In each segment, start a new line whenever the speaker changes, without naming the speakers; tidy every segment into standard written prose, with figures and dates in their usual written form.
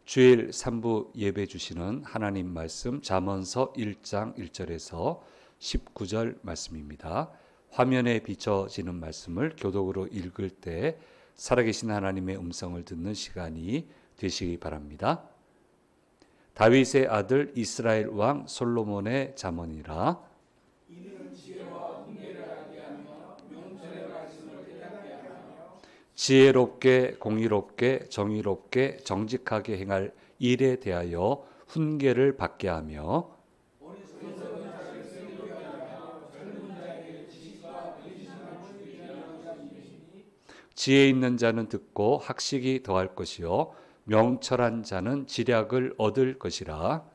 주일 3부 예배 주시는 하나님 말씀 잠언서 1장 1절에서 19절 말씀입니다. 화면에 비춰지는 말씀을 교독으로 읽을 때 살아계신 하나님의 음성을 듣는 시간이 되시기 바랍니다. 다윗의 아들 이스라엘 왕 솔로몬의 잠언이라. 지혜롭게 공의롭게 정의롭게 정직하게 행할 일에 대하여 훈계를 받게 하며 지혜 있는 자는 듣고 학식이 더할 것이요 명철한 자는 지략을 얻을 것이라.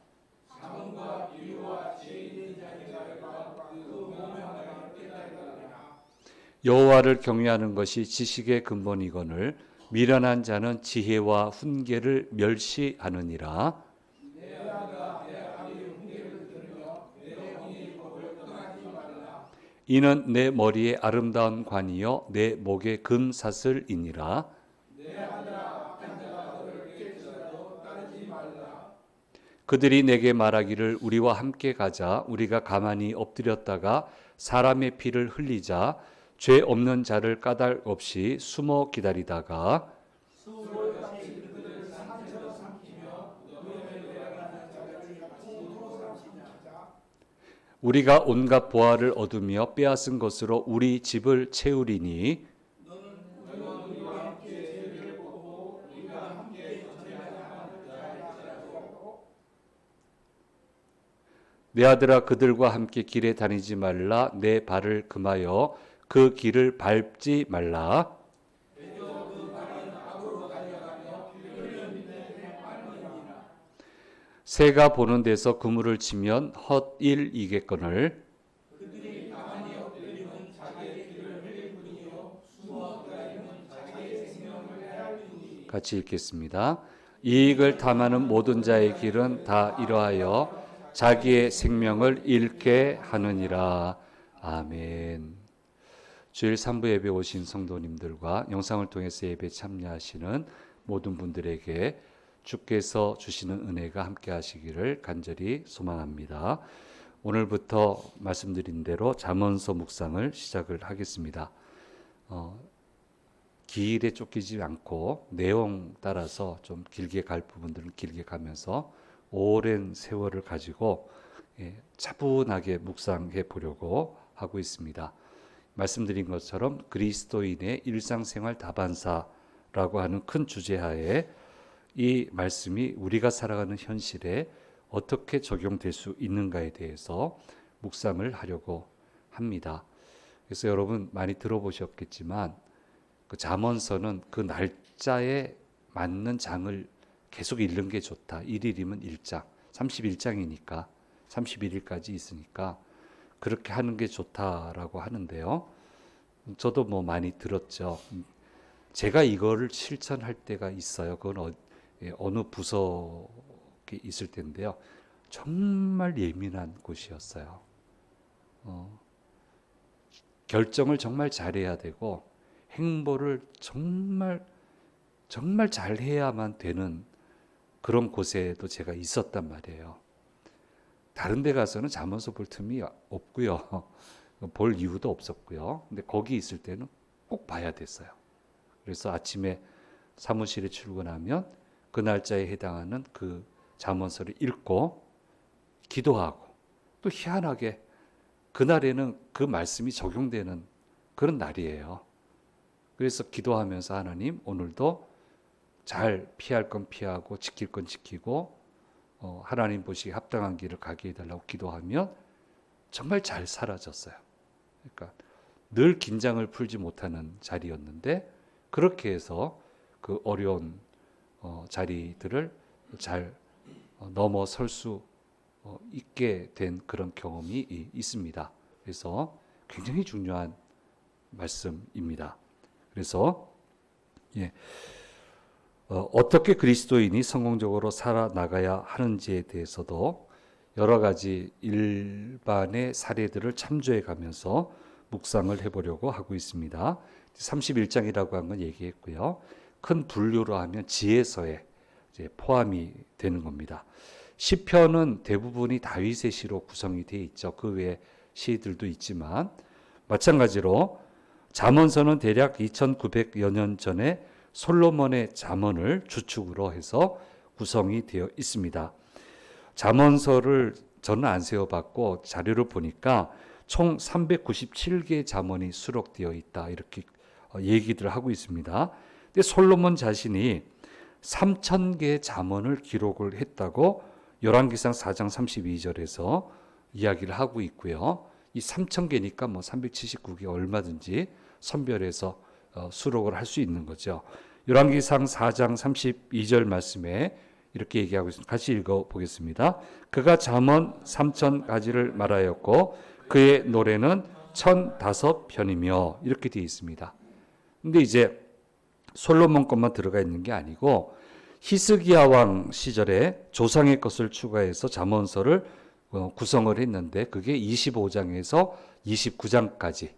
여호와를 경외하는 것이 지식의 근본이거늘 미련한 자는 지혜와 훈계를 멸시하느니라. 이는 내 머리에 아름다운 관이요 내 목에 금사슬이니라. 그들이 내게 말하기를 우리와 함께 가자. 우리가 가만히 엎드렸다가 사람의 피를 흘리자. 죄 없는 자를 까닭 없이 숨어 기다리다가 우리가 온갖 보화를 얻으며 빼앗은 것으로 우리 집을 채우리니 내 아들아 그들과 함께 길에 다니지 말라. 내 발을 금하여 그 길을 밟지 말라. 새가 보는 데서 그물을 치면 헛일이겠거늘 같이 읽겠습니다. 이익을 탐하는 모든 자의 길은 다 이러하여 자기의 생명을 잃게 하느니라. 아멘. 주일 3부 예배 오신 성도님들과 영상을 통해서 예배 참여하시는 모든 분들에게 주께서 주시는 은혜가 함께 하시기를 간절히 소망합니다. 오늘부터 말씀드린 대로 잠언서 묵상을 시작을 하겠습니다. 길에 쫓기지 않고 내용 따라서 좀 길게 갈 부분들은 길게 가면서 오랜 세월을 가지고 차분하게 묵상해 보려고 하고 있습니다. 말씀드린 것처럼 그리스도인의 일상생활 다반사라고 하는 큰 주제하에 이 말씀이 우리가 살아가는 현실에 어떻게 적용될 수 있는가에 대해서 묵상을 하려고 합니다. 그래서 여러분 많이 들어보셨겠지만 그 잠언서는 그 날짜에 맞는 장을 계속 읽는 게 좋다. 1일이면 1장, 31장이니까 31일까지 있으니까 그렇게 하는 게 좋다라고 하는데요. 저도 뭐 많이 들었죠. 제가 이거를 실천할 때가 있어요. 그건 어느 부서에 있을 텐데요. 정말 예민한 곳이었어요. 결정을 정말 잘해야 되고 행보를 정말 잘해야만 되는 그런 곳에도 제가 있었단 말이에요. 다른 데 가서는 잠언서 볼 틈이 없고요. 볼 이유도 없었고요. 근데 거기 있을 때는 꼭 봐야 됐어요. 그래서 아침에 사무실에 출근하면 그 날짜에 해당하는 그 잠언서를 읽고 기도하고 또 희한하게 그날에는 그 말씀이 적용되는 그런 날이에요. 그래서 기도하면서 하나님 오늘도 잘 피할 건 피하고 지킬 건 지키고 하나님 보시기에 합당한 길을 가게 해달라고 기도하면 정말 잘 사라졌어요. 그러니까 늘 긴장을 풀지 못하는 자리였는데 그렇게 해서 그 어려운 자리들을 잘 넘어설 수 있게 된 그런 경험이 있습니다. 그래서 굉장히 중요한 말씀입니다. 그래서 어떻게 그리스도인이 성공적으로 살아나가야 하는지에 대해서도 여러 가지 일반의 사례들을 참조해 가면서 묵상을 해보려고 하고 있습니다. 31장이라고 한 건 얘기했고요. 큰 분류로 하면 지혜서에 이제 포함이 되는 겁니다. 시편은 대부분이 다윗의 시로 구성이 되어 있죠. 그 외에 시들도 있지만 마찬가지로 잠언서는 대략 2900여 년 전에 솔로몬의 잠언을 주축으로 해서 구성이 되어 있습니다. 잠언서를 저는 안 세어봤고 자료를 보니까 총 397개의 잠언이 수록되어 있다 이렇게 얘기들을 하고 있습니다. 근데 솔로몬 자신이 3000개의 잠언을 기록을 했다고 열왕기상 4장 32절에서 이야기를 하고 있고요. 이 3000개니까 뭐 379개 얼마든지 선별해서 수록을 할 수 있는 거죠. 열왕기상 4장 32절 말씀에 이렇게 얘기하고 있습니다. 같이 읽어보겠습니다. 그가 잠언 3000가지를 말하였고 그의 노래는 1005편이며 이렇게 되어 있습니다. 근데 이제 솔로몬 것만 들어가 있는 게 아니고 히스기야 왕 시절에 조상의 것을 추가해서 잠언서를 구성을 했는데 그게 25장에서 29장까지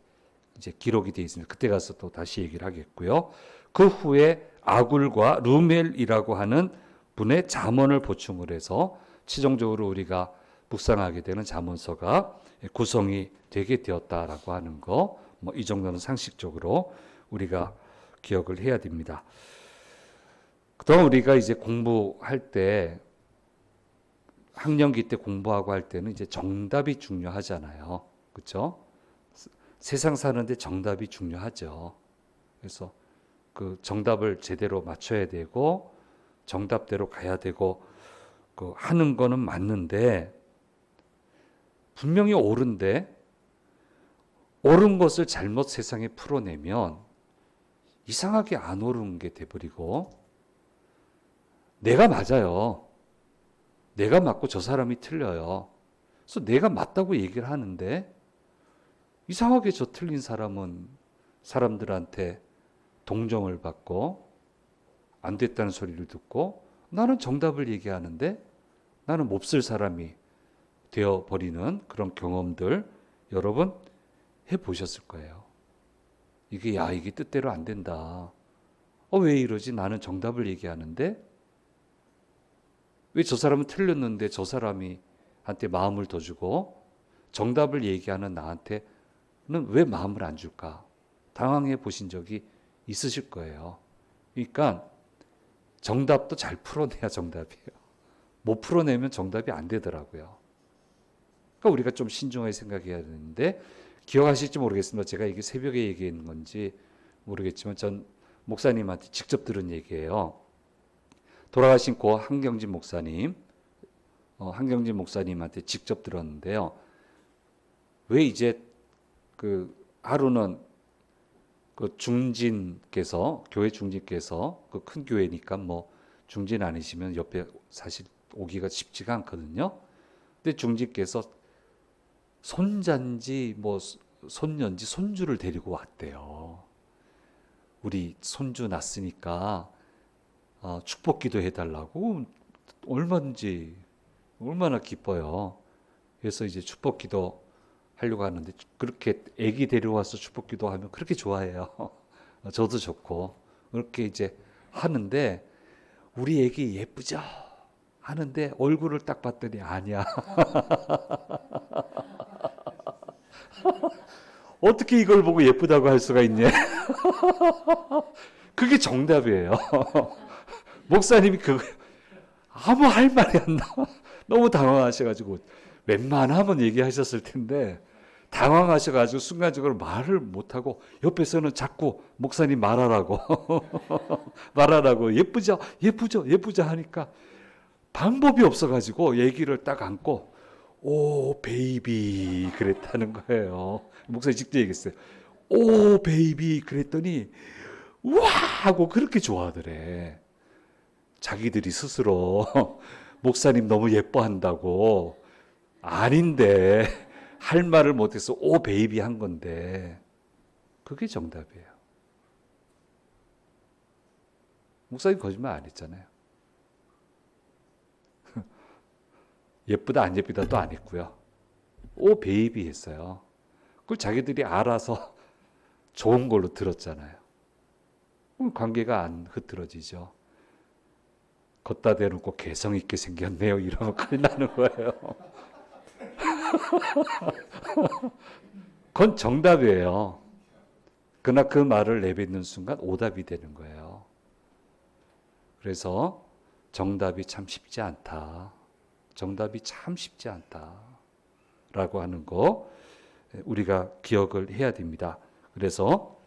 이제 기록이 되어 있습니다. 그때 가서 또 다시 얘기를 하겠고요. 그 후에 아굴과 루멜이라고 하는 분의 잠언을 보충을 해서 최종적으로 우리가 묵상하게 되는 잠언서가 구성이 되게 되었다라고 하는 거, 뭐 이 정도는 상식적으로 우리가 기억을 해야 됩니다. 그동안 우리가 이제 공부할 때 학령기 때 공부하고 할 때는 이제 정답이 중요하잖아요. 그렇죠? 세상 사는데 정답이 중요하죠. 그래서 그 정답을 제대로 맞춰야 되고 정답대로 가야 되고 그 하는 거는 맞는데 분명히 옳은데 옳은 것을 잘못 세상에 풀어내면 이상하게 안 옳은 게 돼버리고 내가 맞아요. 내가 맞고 저 사람이 틀려요. 그래서 내가 맞다고 얘기를 하는데 이상하게 저 틀린 사람은 사람들한테 동정을 받고 안 됐다는 소리를 듣고 나는 정답을 얘기하는데 나는 몹쓸 사람이 되어버리는 그런 경험들 여러분 해보셨을 거예요. 이게 뜻대로 안 된다. 왜 이러지? 나는 정답을 얘기하는데 왜 저 사람은 틀렸는데 저 사람이 한테 마음을 더 주고 정답을 얘기하는 나한테는 왜 마음을 안 줄까? 당황해 보신 적이 있으실 거예요. 그러니까 정답도 잘 풀어내야 정답이에요. 못 풀어내면 정답이 안 되더라고요. 그러니까 우리가 좀 신중하게 생각해야 되는데 기억하실지 모르겠습니다. 제가 이게 새벽에 얘기한 건지 모르겠지만 전 목사님한테 직접 들은 얘기예요. 돌아가신 고 한경진 목사님, 한경진 목사님한테 직접 들었는데요. 왜 이제 그 하루는 그 중진께서 교회 중진께서 그 큰 교회니까 뭐 중진 아니시면 옆에 사실 오기가 쉽지가 않거든요. 근데 중진께서 손자인지 뭐 손녀인지 손주를 데리고 왔대요. 우리 손주 낳았으니까 축복기도 해달라고 얼마든지 얼마나 기뻐요. 그래서 이제 축복기도 하려고 하는데 그렇게 아기 데려와서 축복기도 하면 그렇게 좋아해요. 저도 좋고 그렇게 이제 하는데 우리 아기 예쁘죠? 하는데 얼굴을 딱 봤더니 아니야. 어떻게 이걸 보고 예쁘다고 할 수가 있냐? 그게 정답이에요. 목사님이 아무 할 말이 안 나와. 너무 당황하셔가지고 웬만하면 얘기하셨을 텐데 당황하셔가지고 순간적으로 말을 못하고 옆에서는 자꾸 목사님 말하라고 말하라고 예쁘죠 예쁘죠 예쁘죠 하니까 방법이 없어가지고 얘기를 딱 안고 오 베이비 그랬다는 거예요. 목사님 직접 얘기했어요. 오 베이비 그랬더니 와 하고 그렇게 좋아하더래. 자기들이 스스로 목사님 너무 예뻐한다고 아닌데 할 말을 못해서 오 베이비 한 건데 그게 정답이에요. 목사님 거짓말 안 했잖아요. 예쁘다 안 예쁘다도 안 했고요. 오 베이비 했어요. 그걸 자기들이 알아서 좋은 걸로 들었잖아요. 그럼 관계가 안 흐트러지죠. 걷다 대놓고 개성 있게 생겼네요. 이러면 큰일 나는 거예요. 그건 정답이에요. 그러나 그 말을 내뱉는 순간 오답이 되는 거예요. 그래서 정답이 참 쉽지 않다. 정답이 참 쉽지 않다. 라고 하는 거 우리가 기억을 해야 됩니다. 그래서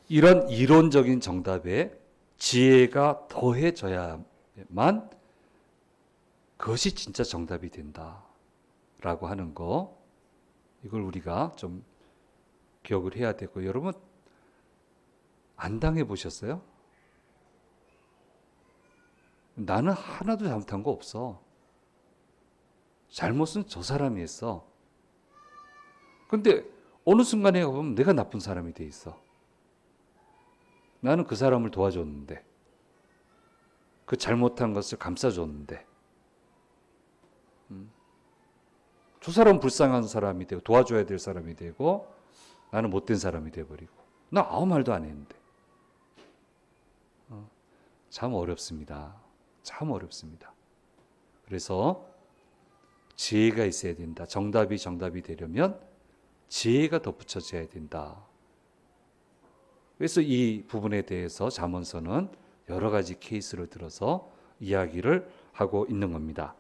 이런 이론적인 정답에 지혜가 더해져야만 그것이 진짜 정답이 된다라고 하는 거, 이걸 우리가 좀 기억을 해야 되고, 여러분 안 당해 보셨어요? 나는 하나도 잘못한 거 없어. 잘못은 저 사람이 했어. 근데 어느 순간에 보면 내가 나쁜 사람이 돼 있어. 나는 그 사람을 도와줬는데, 그 잘못한 것을 감싸줬는데, 저 사람은 불쌍한 사람이 되고 도와줘야 될 사람이 되고 나는 못된 사람이 돼버리고, 나 아무 말도 안 했는데. 참 어렵습니다. 참 어렵습니다. 그래서 지혜가 있어야 된다. 정답이 되려면 지혜가 덧붙여져야 된다. 그래서 이 부분에 대해서 잠언서는 여러 가지 케이스를 들어서 이야기를 하고 있는 겁니다.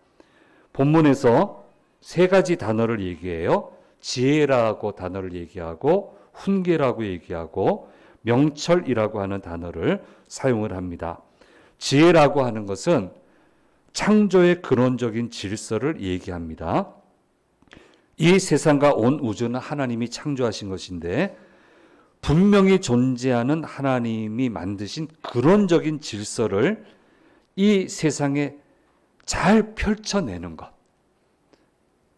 본문에서 세 가지 단어를 얘기해요. 지혜라고 단어를 얘기하고, 훈계라고 얘기하고, 명철이라고 하는 단어를 사용을 합니다. 지혜라고 하는 것은 창조의 근원적인 질서를 얘기합니다. 이 세상과 온 우주는 하나님이 창조하신 것인데, 분명히 존재하는 하나님이 만드신 근원적인 질서를 이 세상에 잘 펼쳐내는 것,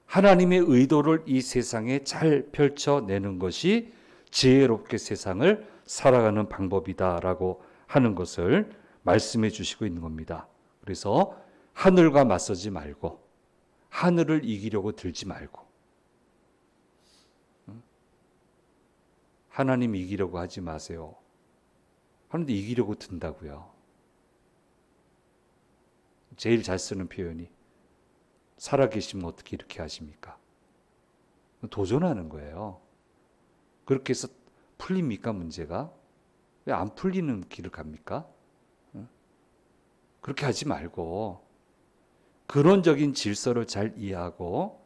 하나님의 의도를 이 세상에 잘 펼쳐내는 것이 지혜롭게 세상을 살아가는 방법이다라고 하는 것을 말씀해 주시고 있는 겁니다. 그래서 하늘과 맞서지 말고, 하늘을 이기려고 들지 말고, 하나님 이기려고 하지 마세요. 하는데 이기려고 든다고요. 제일 잘 쓰는 표현이, 살아계시면 어떻게 이렇게 하십니까? 도전하는 거예요. 그렇게 해서 풀립니까, 문제가? 왜 안 풀리는 길을 갑니까? 그렇게 하지 말고 근원적인 질서를 잘 이해하고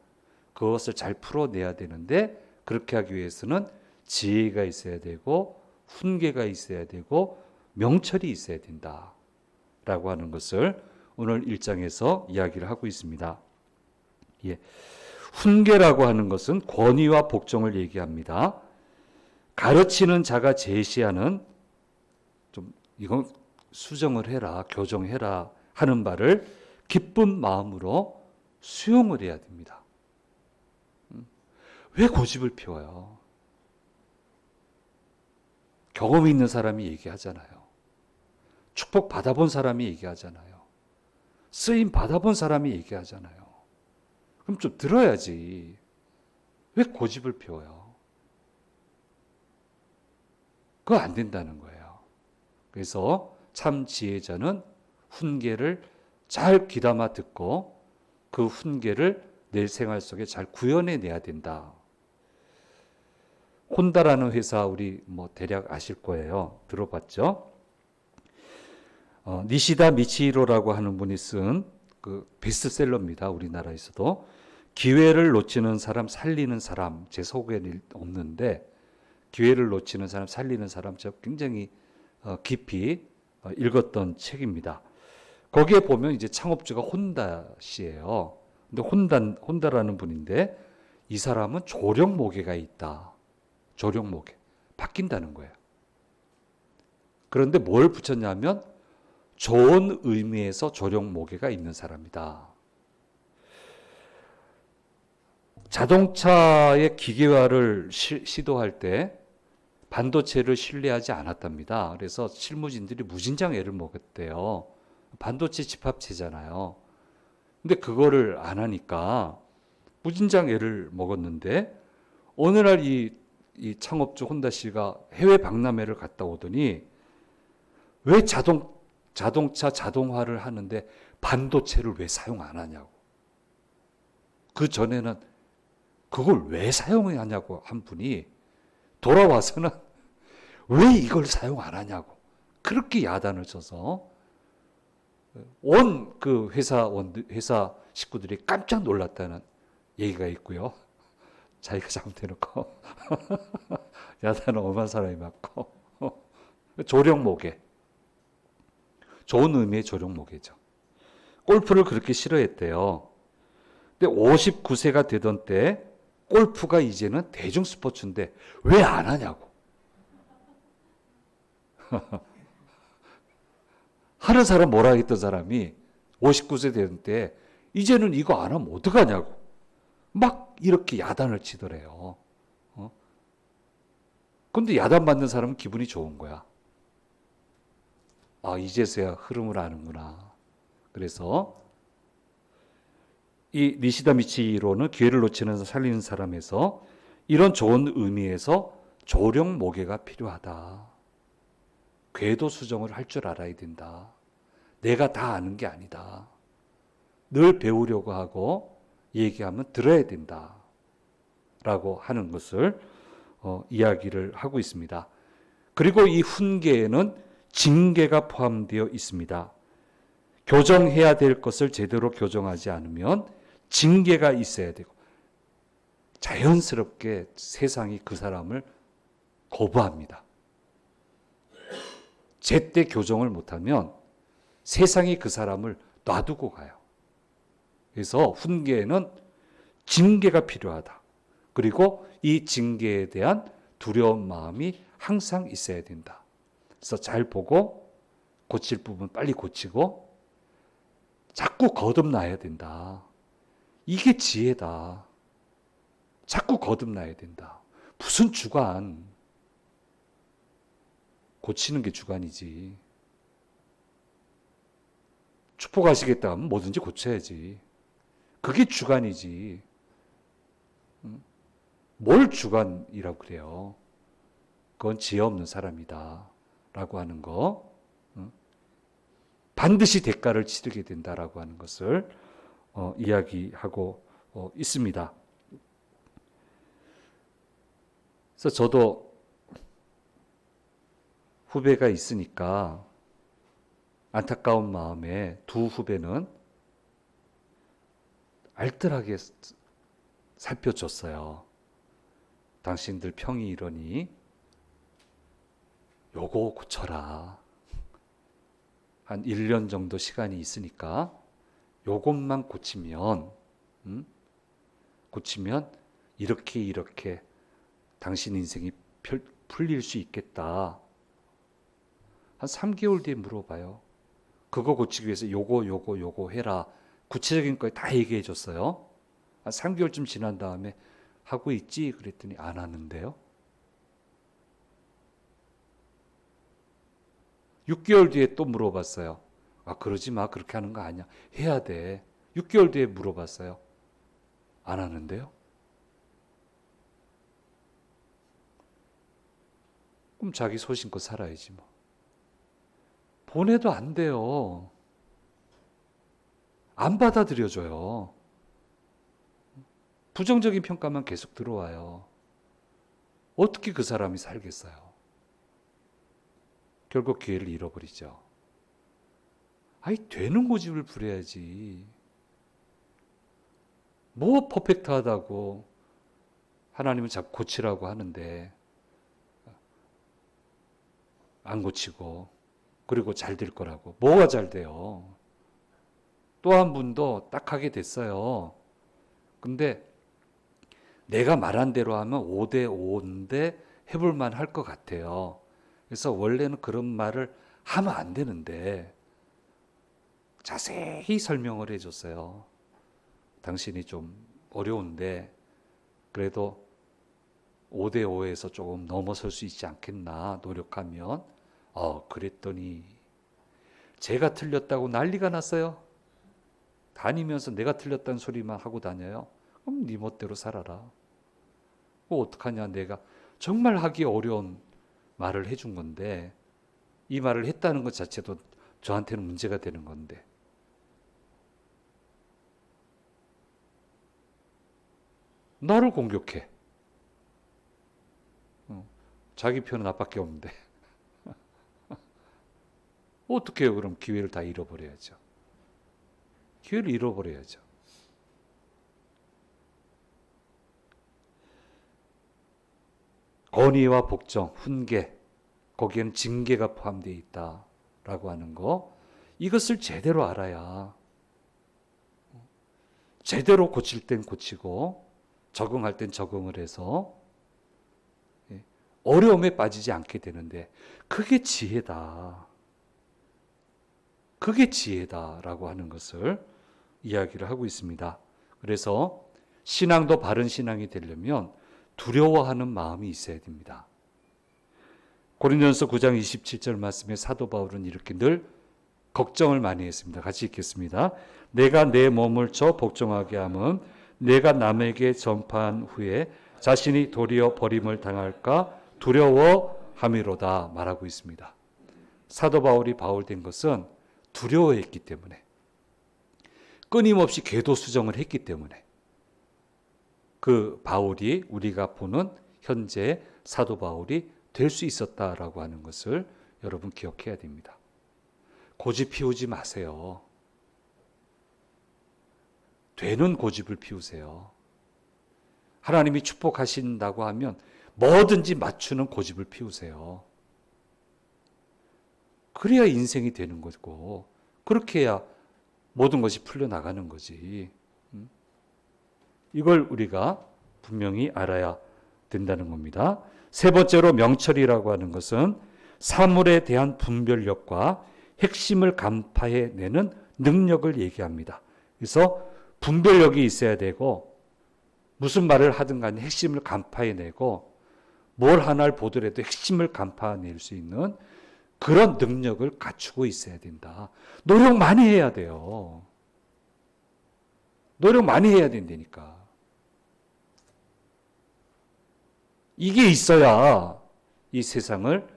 그것을 잘 풀어내야 되는데, 그렇게 하기 위해서는 지혜가 있어야 되고 훈계가 있어야 되고 명철이 있어야 된다라고 하는 것을 오늘 1장에서 이야기를 하고 있습니다. 예. 훈계라고 하는 것은 권위와 복종을 얘기합니다. 가르치는 자가 제시하는, 좀 이건 수정을 해라, 교정해라 하는 바를 기쁜 마음으로 수용을 해야 됩니다. 왜 고집을 피워요? 경험이 있는 사람이 얘기하잖아요. 축복 받아본 사람이 얘기하잖아요. 쓰임 받아본 사람이 얘기하잖아요. 그럼 좀 들어야지. 왜 고집을 피워요? 그거 안 된다는 거예요. 그래서 참 지혜자는 훈계를 잘 귀담아 듣고 그 훈계를 내 생활 속에 잘 구현해내야 된다. 혼다라는 회사 우리 대략 아실 거예요. 들어봤죠? 니시다 미치히로라고 하는 분이 쓴 그 베스트셀러입니다. 우리나라에서도. 기회를 놓치는 사람, 살리는 사람, 제 속에는 없는데, 기회를 놓치는 사람, 살리는 사람, 제가 굉장히 깊이 읽었던 책입니다. 거기에 보면 이제 창업주가 혼다 씨예요. 근데 혼다라는 분인데, 이 사람은 조력모계가 있다. 조력모계. 바뀐다는 거예요. 그런데 뭘 붙였냐면, 좋은 의미에서 조력모계가 있는 사람이다. 자동차의 기계화를 시도할 때 반도체를 신뢰하지 않았답니다. 그래서 실무진들이 무진장 애를 먹었대요. 반도체 집합체잖아요. 근데 그거를 안 하니까 무진장 애를 먹었는데, 어느 날 이 창업주 혼다 씨가 해외 박람회를 갔다 오더니 왜 자동차 자동차 자동화를 하는데 반도체를 왜 사용 안 하냐고. 그 전에는 그걸 왜 사용하냐고 한 분이 돌아와서는 왜 이걸 사용 안 하냐고. 그렇게 야단을 쳐서 온 그 회사 식구들이 깜짝 놀랐다는 얘기가 있고요. 자기가 잘못해놓고 야단을 엄한 사람이 맞고 조령모계, 좋은 의미의 조령모계죠. 골프를 그렇게 싫어했대요. 근데 59세가 되던 때 골프가 이제는 대중 스포츠인데 왜 안 하냐고. 하는 사람 뭐라 했던 사람이 59세 되던 때 이제는 이거 안 하면 어떡하냐고. 막 이렇게 야단을 치더래요. 근데 야단 받는 사람은 기분이 좋은 거야. 아, 이제서야 흐름을 아는구나. 그래서 이 니시다 미치로는 기회를 놓치는 살리는 사람에서 이런 좋은 의미에서 조령 모계가 필요하다. 궤도 수정을 할 줄 알아야 된다. 내가 다 아는 게 아니다. 늘 배우려고 하고 얘기하면 들어야 된다. 라고 하는 것을 이야기를 하고 있습니다. 그리고 이 훈계에는 징계가 포함되어 있습니다. 교정해야 될 것을 제대로 교정하지 않으면 징계가 있어야 되고 자연스럽게 세상이 그 사람을 거부합니다. 제때 교정을 못하면 세상이 그 사람을 놔두고 가요. 그래서 훈계에는 징계가 필요하다. 그리고 이 징계에 대한 두려운 마음이 항상 있어야 된다. 그래서 잘 보고 고칠 부분 빨리 고치고 자꾸 거듭나야 된다. 이게 지혜다. 자꾸 거듭나야 된다. 무슨 주관. 고치는 게 주관이지. 축복하시겠다 하면 뭐든지 고쳐야지. 그게 주관이지. 뭘 주관이라고 그래요. 그건 지혜 없는 사람이다. 라고 하는 거. 반드시 대가를 치르게 된다라고 하는 것을 이야기하고 있습니다. 그래서 저도 후배가 있으니까 안타까운 마음에 두 후배는 알뜰하게 살펴줬어요. 당신들 평이 이러니 요거 고쳐라. 한 1년 정도 시간이 있으니까 요것만 고치면 이렇게 당신 인생이 풀릴 수 있겠다. 한 3개월 뒤에 물어봐요. 그거 고치기 위해서 요거 해라. 구체적인 거 다 얘기해 줬어요. 한 3개월쯤 지난 다음에 하고 있지? 그랬더니 안 하는데요. 6개월 뒤에 또 물어봤어요. 아, 그러지 마. 그렇게 하는 거 아니야. 해야 돼. 6개월 뒤에 물어봤어요. 안 하는데요. 그럼 자기 소신껏 살아야지 뭐. 보내도 안 돼요. 안 받아들여줘요. 부정적인 평가만 계속 들어와요. 어떻게 그 사람이 살겠어요? 결국 기회를 잃어버리죠. 아이, 되는 고집을 부려야지. 뭐 퍼펙트하다고 하나님은 자꾸 고치라고 하는데 안 고치고 그리고 잘 될 거라고. 뭐가 잘 돼요? 또 한 분도 딱 하게 됐어요. 근데 내가 말한 대로 하면 5대 5인데 해볼만 할 것 같아요. 그래서 원래는 그런 말을 하면 안 되는데 자세히 설명을 해줬어요. 당신이 좀 어려운데 그래도 5대 5에서 조금 넘어설 수 있지 않겠나 노력하면. 그랬더니 제가 틀렸다고 난리가 났어요. 다니면서 내가 틀렸다는 소리만 하고 다녀요. 그럼 네 멋대로 살아라. 어떡하냐. 내가 정말 하기 어려운 말을 해준 건데 이 말을 했다는 것 자체도 저한테는 문제가 되는 건데. 나를 공격해. 자기 편은 나밖에 없는데. 어떻게 해요? 그럼 기회를 다 잃어버려야죠. 기회를 잃어버려야죠. 건의와 복종, 훈계, 거기에는 징계가 포함되어 있다라고 하는 거, 이것을 제대로 알아야 제대로 고칠 땐 고치고 적응할 땐 적응을 해서 어려움에 빠지지 않게 되는데, 그게 지혜다. 그게 지혜다라고 하는 것을 이야기를 하고 있습니다. 그래서 신앙도 바른 신앙이 되려면 두려워하는 마음이 있어야 됩니다. 고린도전서 9장 27절 말씀에 사도 바울은 이렇게 늘 걱정을 많이 했습니다. 같이 읽겠습니다. 내가 내 몸을 저 복종하게 함은 내가 남에게 전파한 후에 자신이 도리어 버림을 당할까 두려워함이로다 말하고 있습니다. 사도 바울이 바울된 것은 두려워했기 때문에, 끊임없이 궤도수정을 했기 때문에 그 바울이, 우리가 보는 현재 사도 바울이 될 수 있었다라고 하는 것을 여러분 기억해야 됩니다. 고집 피우지 마세요. 되는 고집을 피우세요. 하나님이 축복하신다고 하면 뭐든지 맞추는 고집을 피우세요. 그래야 인생이 되는 거고, 그렇게 해야 모든 것이 풀려나가는 거지. 이걸 우리가 분명히 알아야 된다는 겁니다. 세 번째로 명철이라고 하는 것은 사물에 대한 분별력과 핵심을 간파해내는 능력을 얘기합니다. 그래서 분별력이 있어야 되고, 무슨 말을 하든 간에 핵심을 간파해내고, 뭘 하나를 보더라도 핵심을 간파해낼 수 있는 그런 능력을 갖추고 있어야 된다. 노력 많이 해야 돼요. 노력 많이 해야 된다니까. 이게 있어야 이 세상을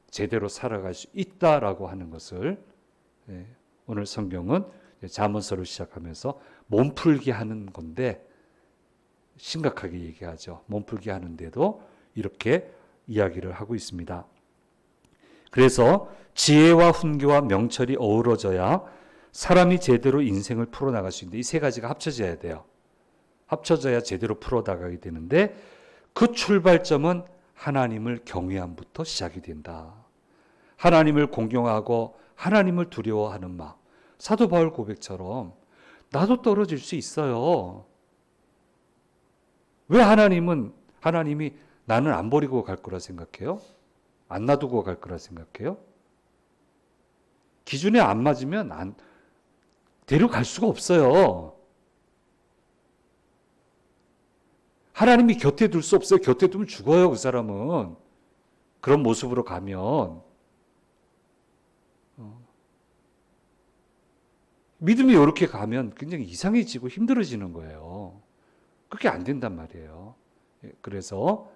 제대로 살아갈 수 있다라고 하는 것을, 오늘 성경은 잠언서를 시작하면서 몸풀기 하는 건데, 심각하게 얘기하죠. 몸풀기 하는데도 이렇게 이야기를 하고 있습니다. 그래서 지혜와 훈계와 명철이 어우러져야 사람이 제대로 인생을 풀어나갈 수 있는데, 이 세 가지가 합쳐져야 돼요. 합쳐져야 제대로 풀어나가게 되는데, 그 출발점은 하나님을 경외함부터 시작이 된다. 하나님을 공경하고 하나님을 두려워하는 마음. 사도 바울 고백처럼 나도 떨어질 수 있어요. 왜 하나님이 나는 안 버리고 갈 거라 생각해요? 안 놔두고 갈 거라 생각해요? 기준에 안 맞으면 데려갈 수가 없어요. 하나님이 곁에 둘 수 없어요. 곁에 두면 죽어요, 그 사람은. 그런 모습으로 가면. 믿음이 이렇게 가면 굉장히 이상해지고 힘들어지는 거예요. 그게 안 된단 말이에요. 그래서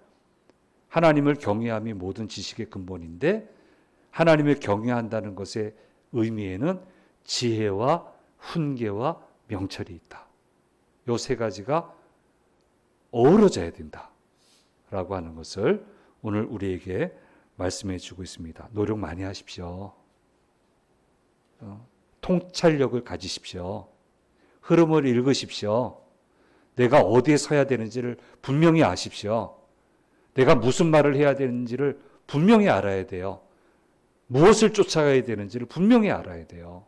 하나님을 경외함이 모든 지식의 근본인데, 하나님을 경외한다는 것의 의미에는 지혜와 훈계와 명철이 있다. 이 세 가지가 어우러져야 된다라고 하는 것을 오늘 우리에게 말씀해 주고 있습니다. 노력 많이 하십시오. 통찰력을 가지십시오. 흐름을 읽으십시오. 내가 어디에 서야 되는지를 분명히 아십시오. 내가 무슨 말을 해야 되는지를 분명히 알아야 돼요. 무엇을 쫓아가야 되는지를 분명히 알아야 돼요.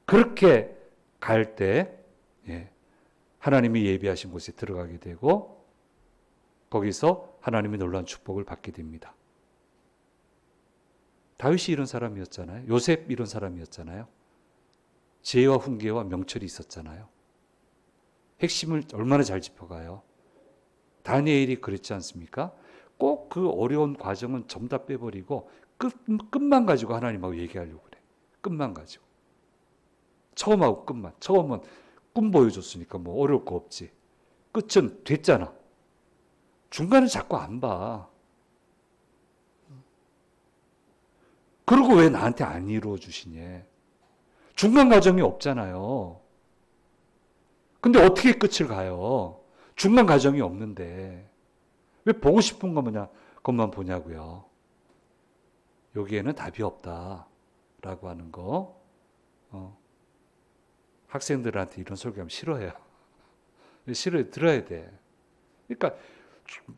그렇게 갈 때 하나님이 예비하신 곳에 들어가게 되고, 거기서 하나님의 놀라운 축복을 받게 됩니다. 다윗이 이런 사람이었잖아요. 요셉 이런 사람이었잖아요. 지혜와 훈계와 명철이 있었잖아요. 핵심을 얼마나 잘 짚어가요. 다니엘이 그랬지 않습니까? 꼭 그 어려운 과정은 전부 다 빼버리고 끝만 가지고 하나님하고 얘기하려고 그래. 끝만 가지고. 처음하고 끝만. 처음은 꿈 보여줬으니까 뭐 어려울 거 없지. 끝은 됐잖아. 중간을 자꾸 안 봐. 그리고 왜 나한테 안 이루어 주시냐? 중간 과정이 없잖아요. 근데 어떻게 끝을 가요? 중간 과정이 없는데 왜 보고 싶은 것만 보냐고요. 여기에는 답이 없다라고 하는 거. 학생들한테 이런 설교하면 싫어해요. 싫어요. 들어야 돼. 그러니까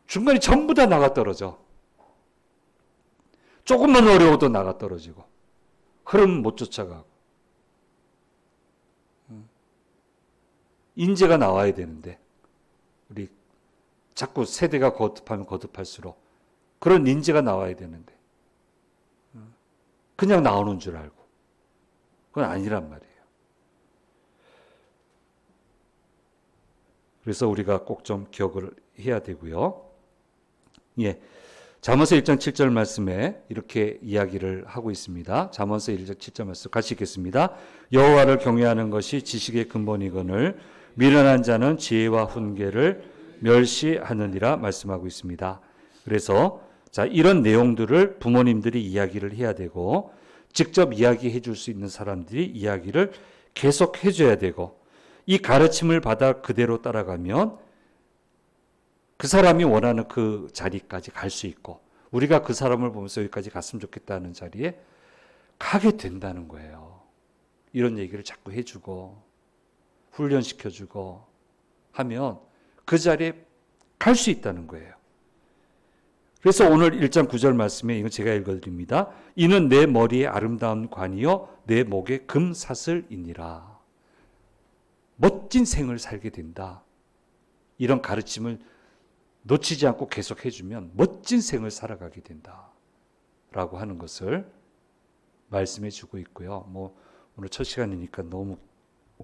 중간에 전부 다 나가 떨어져. 조금만 어려워도 나가 떨어지고 흐름 못 쫓아가고 인재가 나와야 되는데 우리 자꾸 세대가 거듭하면 거듭할수록 그런 인재가 나와야 되는데 그냥 나오는 줄 알고 그건 아니란 말이에요. 그래서 우리가 꼭 좀 기억을 해야 되고요. 예. 잠언서 1장 7절 말씀에 이렇게 이야기를 하고 있습니다. 잠언서 1장 7절 말씀 같이 읽겠습니다. 여호와를 경외하는 것이 지식의 근본이거늘 미련한 자는 지혜와 훈계를 멸시하느니라 말씀하고 있습니다. 그래서 자, 이런 내용들을 부모님들이 이야기를 해야 되고 직접 이야기해 줄 수 있는 사람들이 이야기를 계속 해줘야 되고 이 가르침을 받아 그대로 따라가면 그 사람이 원하는 그 자리까지 갈 수 있고 우리가 그 사람을 보면서 여기까지 갔으면 좋겠다는 자리에 가게 된다는 거예요. 이런 얘기를 자꾸 해주고 훈련시켜주고 하면 그 자리에 갈 수 있다는 거예요. 그래서 오늘 1장 9절 말씀에 이거 제가 읽어드립니다. 이는 내 머리에 아름다운 관이요 내 목에 금사슬이니라. 멋진 생을 살게 된다. 이런 가르침을 놓치지 않고 계속 해주면 멋진 생을 살아가게 된다. 라고 하는 것을 말씀해 주고 있고요. 오늘 첫 시간이니까 너무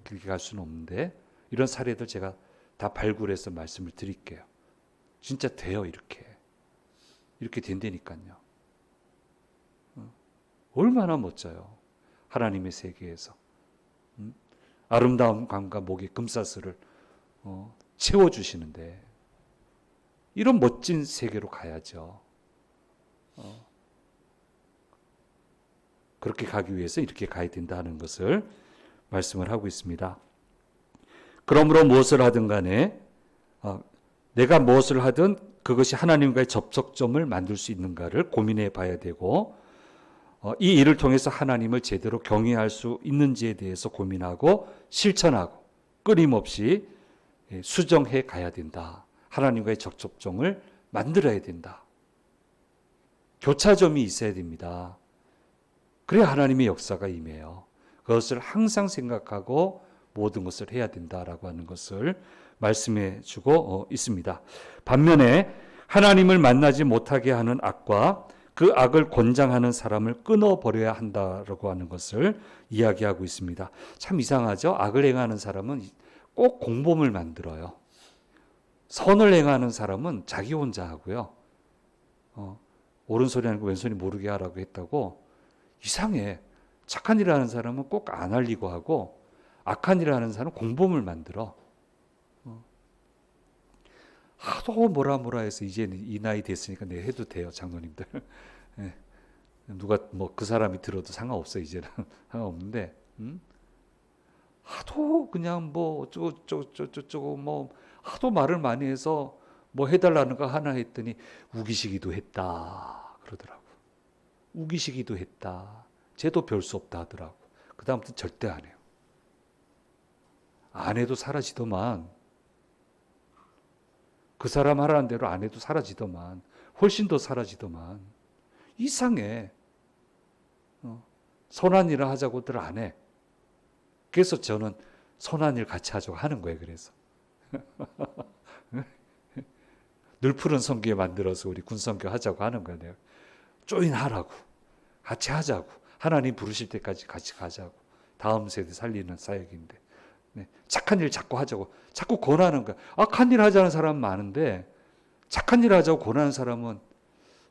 길게 갈 수는 없는데 이런 사례들 제가 다 발굴해서 말씀을 드릴게요. 진짜 돼요, 이렇게. 이렇게 된다니까요. 얼마나 멋져요. 하나님의 세계에서. 아름다운 관과 목의 금사슬을 채워주시는데 이런 멋진 세계로 가야죠. 그렇게 가기 위해서 이렇게 가야 된다는 것을 말씀을 하고 있습니다. 그러므로 무엇을 하든 간에 내가 무엇을 하든 그것이 하나님과의 접촉점을 만들 수 있는가를 고민해 봐야 되고 이 일을 통해서 하나님을 제대로 경외할 수 있는지에 대해서 고민하고 실천하고 끊임없이 수정해 가야 된다. 하나님과의 접촉점을 만들어야 된다. 교차점이 있어야 됩니다. 그래야 하나님의 역사가 임해요. 그것을 항상 생각하고 모든 것을 해야 된다라고 하는 것을 말씀해 주고 있습니다. 반면에 하나님을 만나지 못하게 하는 악과 그 악을 권장하는 사람을 끊어버려야 한다라고 하는 것을 이야기하고 있습니다. 참 이상하죠? 악을 행하는 사람은 꼭 공범을 만들어요. 선을 행하는 사람은 자기 혼자 하고요. 오른손이 아니고 왼손이 모르게 하라고 했다고 이상해. 착한 일 하는 사람은 꼭 안 알리고 하고 악한 일 하는 사람은 공범을 만들어. 하도 뭐라 해서 이제 이 나이 됐으니까 내가 해도 돼요, 장로님들. 네. 누가 그 사람이 들어도 상관없어 이제는 상관없는데 하도 그냥 어쩌고 하도 말을 많이 해서 해달라는 거 하나 했더니 우기시기도 했다 그러더라고. 우기시기도 했다. 쟤도 별 수 없다 하더라고. 그 다음부터 절대 안 해요. 안 해도 사라지더만. 그 사람 하라는 대로 안 해도 사라지더만. 훨씬 더 사라지더만. 이상해. 선한 일을 하자고들 안 해. 그래서 저는 선한 일 같이 하자고 하는 거예요. 그래서. 늘 푸른 성교회 만들어서 우리 군성교 하자고 하는 거예요. 내가. 조인하라고. 같이 하자고. 하나님 부르실 때까지 같이 가자고. 다음 세대 살리는 사역인데. 네. 착한 일 자꾸 하자고. 자꾸 권하는 거야. 악한 일 하자는 사람은 많은데 착한 일 하자고 권하는 사람은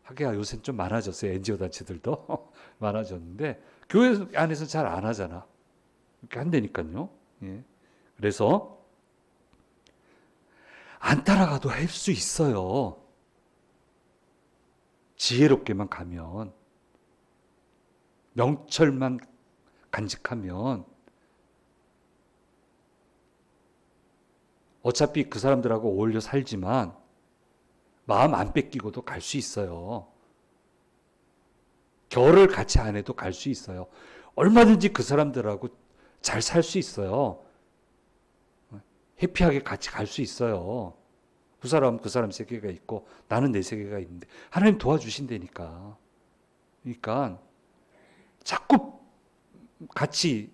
하기야 요새는 좀 많아졌어요. NGO 단체들도 많아졌는데 교회 안에서 잘 안 하잖아. 이렇게 한다니까요. 예. 그래서 안 따라가도 할 수 있어요. 지혜롭게만 가면. 명철만 간직하면 어차피 그 사람들하고 어울려 살지만 마음 안 뺏기고도 갈 수 있어요. 결을 같이 안 해도 갈 수 있어요. 얼마든지 그 사람들하고 잘 살 수 있어요. 해피하게 같이 갈 수 있어요. 그 사람 세계가 있고 나는 내 세계가 있는데 하나님 도와주신다니까. 그러니까 자꾸 같이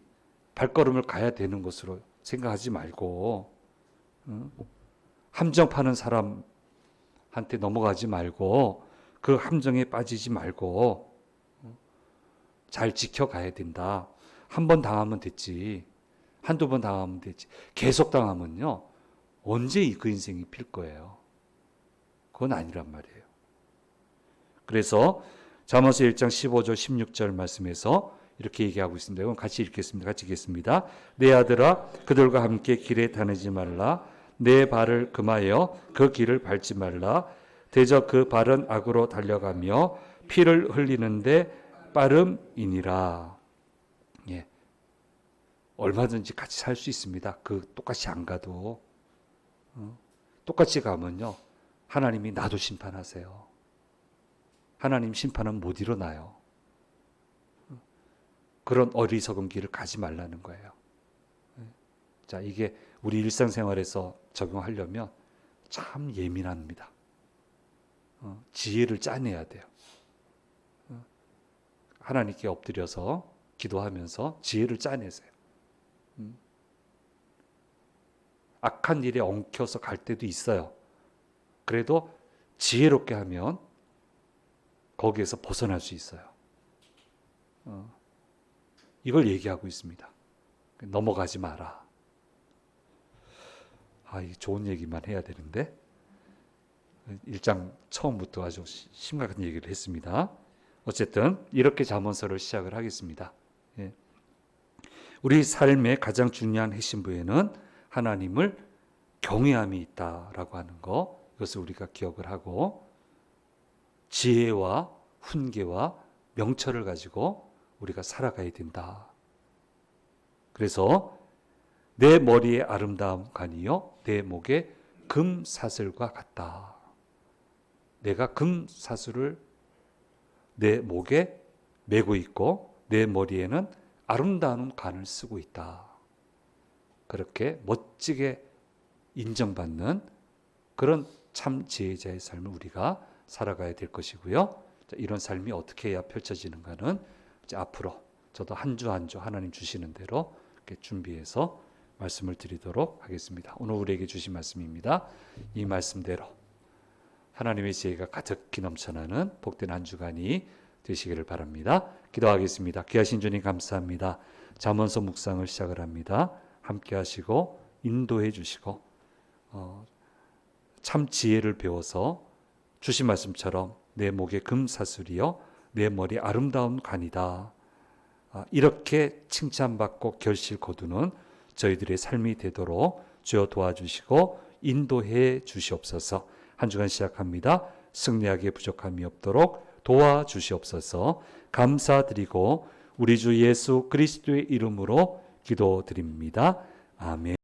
발걸음을 가야 되는 것으로 생각하지 말고 함정 파는 사람한테 넘어가지 말고 그 함정에 빠지지 말고 잘 지켜가야 된다. 한 번 당하면 됐지. 한두 번 당하면 됐지. 계속 당하면요. 언제 그 인생이 필 거예요. 그건 아니란 말이에요. 그래서 잠언서 1장 15절 16절 말씀에서 이렇게 얘기하고 있습니다. 이건 같이 읽겠습니다. 같이 읽겠습니다. 내 아들아 그들과 함께 길에 다니지 말라. 내 발을 금하여 그 길을 밟지 말라. 대저 그 발은 악으로 달려가며 피를 흘리는데 빠름이니라. 예. 얼마든지 같이 살 수 있습니다. 똑같이 안 가도. 똑같이 가면요. 하나님이 나도 심판하세요. 하나님 심판은 못 일어나요. 그런 어리석은 길을 가지 말라는 거예요. 자, 이게 우리 일상생활에서 적용하려면 참 예민합니다. 지혜를 짜내야 돼요. 하나님께 엎드려서 기도하면서 지혜를 짜내세요. 악한 일에 엉켜서 갈 때도 있어요. 그래도 지혜롭게 하면 거기에서 벗어날 수 있어요. 이걸 얘기하고 있습니다. 넘어가지 마라. 이 좋은 얘기만 해야 되는데 1장 처음부터 아주 심각한 얘기를 했습니다. 어쨌든 이렇게 잠언서를 시작을 하겠습니다. 예. 우리 삶의 가장 중요한 핵심부에는 하나님을 경외함이 있다라고 하는 거, 이것을 우리가 기억을 하고 지혜와 훈계와 명철을 가지고 우리가 살아가야 된다. 그래서 내 머리에 아름다운 관이요 내 목에 금사슬과 같다. 내가 금사슬을 내 목에 메고 있고 내 머리에는 아름다운 관을 쓰고 있다. 그렇게 멋지게 인정받는 그런 참 지혜자의 삶을 우리가 살아가야 될 것이고요. 이런 삶이 어떻게 해야 펼쳐지는가는 이제 앞으로 저도 한 주 한 주 하나님 주시는 대로 이렇게 준비해서 말씀을 드리도록 하겠습니다. 오늘 우리에게 주신 말씀입니다. 이 말씀대로 하나님의 지혜가 가득히 넘쳐나는 복된 한 주간이 되시기를 바랍니다. 기도하겠습니다. 귀하신 주님 감사합니다. 잠언서 묵상을 시작을 합니다. 함께 하시고 인도해 주시고 참 지혜를 배워서 주신 말씀처럼 내 목에 금사슬이요 내 머리에 아름다운 관이다. 이렇게 칭찬받고 결실 거두는 저희들의 삶이 되도록 주여 도와주시고 인도해 주시옵소서. 한 주간 시작합니다. 승리하기에 부족함이 없도록 도와주시옵소서. 감사드리고 우리 주 예수 그리스도의 이름으로 기도드립니다. 아멘.